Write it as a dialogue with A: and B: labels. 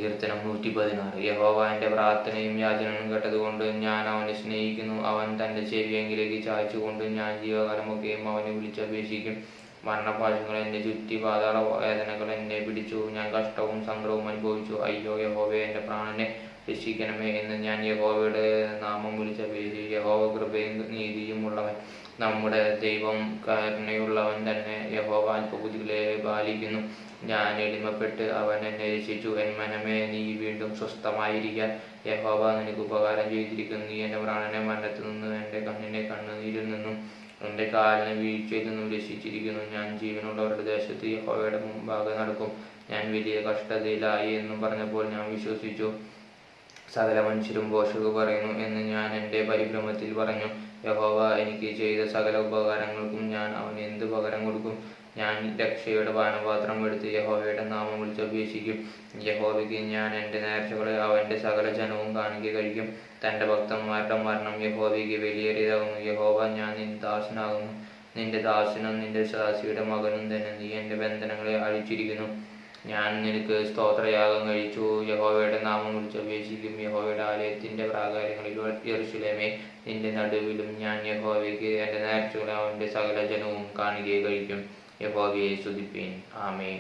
A: സങ്കീർത്തനം 116. യഹോവ എൻ്റെ പ്രാർത്ഥനയും യാചനയും കേട്ടതുകൊണ്ട് ഞാൻ അവനെ സ്നേഹിക്കുന്നു. അവൻ തൻ്റെ ചെവി എങ്കിലേക്ക് ചായ്ച്ചുകൊണ്ട് ഞാൻ ജീവകാലമൊക്കെയും അവനെ വിളിച്ചപേക്ഷിക്കും. മരണപാശങ്ങൾ എന്നെ ചുറ്റി, പാതാള വേദനകൾ എന്നെ പിടിച്ചു. ഞാൻ കഷ്ടവും സങ്കടവും അനുഭവിച്ചു. അയ്യോ യഹോവേ, എൻ്റെ പ്രാണനെ രക്ഷിക്കണമേ എന്ന് ഞാൻ യഹോവയുടെ നാമം വിളിച്ചപേക്ഷിച്ചു. യഹോവ കൃപയും നീതിയും ഉള്ളവൻ, നമ്മുടെ ദൈവം കരുണയുള്ളവൻ തന്നെ. യഹോവ അല്പബുദ്ധികളെ പാലിക്കുന്നു. ഞാൻ എളിമപ്പെട്ട് അവൻ എന്നെ രക്ഷിച്ചു. എൻ മനമേ, നീ വീണ്ടും സ്വസ്ഥമായിരിക്കാൻ യഹോവ നിനക്ക് ഉപകാരം ചെയ്തിരിക്കുന്നു. നീ എൻ്റെ പ്രാണനെ മരണത്തിൽ നിന്നും എൻ്റെ കണ്ണിനെ കണ്ണുനീരിൽ നിന്നും എൻ്റെ കാലിനെ വീഴ്ചയിൽ നിന്നും രക്ഷിച്ചിരിക്കുന്നു. ഞാൻ ജീവനുള്ളവരുടെ ദേശത്ത് യഹോവയുടെ മുമ്പാകെ നടക്കും. ഞാൻ വലിയ കഷ്ടതയിലായി എന്നും പറഞ്ഞപ്പോൾ ഞാൻ വിശ്വസിച്ചു. സകല മനുഷ്യരും ഭോഷക് പറയുന്നു എന്ന് ഞാൻ എൻ്റെ പരിഭ്രമത്തിൽ പറഞ്ഞു. യഹോവ എനിക്ക് ചെയ്ത സകല ഉപകാരങ്ങൾക്കും ഞാൻ അവന് എന്ത് പകരം കൊടുക്കും? ഞാൻ രക്ഷയുടെ പാനപാത്രം എടുത്ത് യഹോവയുടെ നാമം വിളിച്ചപേക്ഷിക്കും. യഹോവയ്ക്ക് ഞാൻ എൻ്റെ നേർച്ചകളെ അവൻ്റെ സകല ജനവും കാണിക്ക കഴിക്കും. തൻ്റെ ഭക്തന്മാരുടെ മരണം യഹോവയ്ക്ക് വിലയേറിയതാകുന്നു. യഹോവ, ഞാൻ നിന്റെ ദാസനാകുന്നു, നിന്റെ ദാസനും നിന്റെ ദാസിയുടെ മകനും തന്നെ. നീ എൻ്റെ ബന്ധനങ്ങളെ അഴിച്ചിരിക്കുന്നു. ഞാൻ നിനക്ക് സ്തോത്രയാഗം കഴിച്ചു. യഹോവയുടെ നാമം വിളിച്ചപേക്ഷിക്കും. യഹോവയുടെ ആലയത്തിൻ്റെ പ്രാകാരങ്ങളിൽ യെരൂശലേമേ, നിന്റെ നടുവിലും ഞാൻ യഹോവയ്ക്ക് എൻ്റെ നേർച്ചകളെ അവൻ്റെ സകല ജനവും കാണിക്ക കഴിക്കും. യഹോവയെ സ്തുതിപ്പീൻ. ആമേൻ.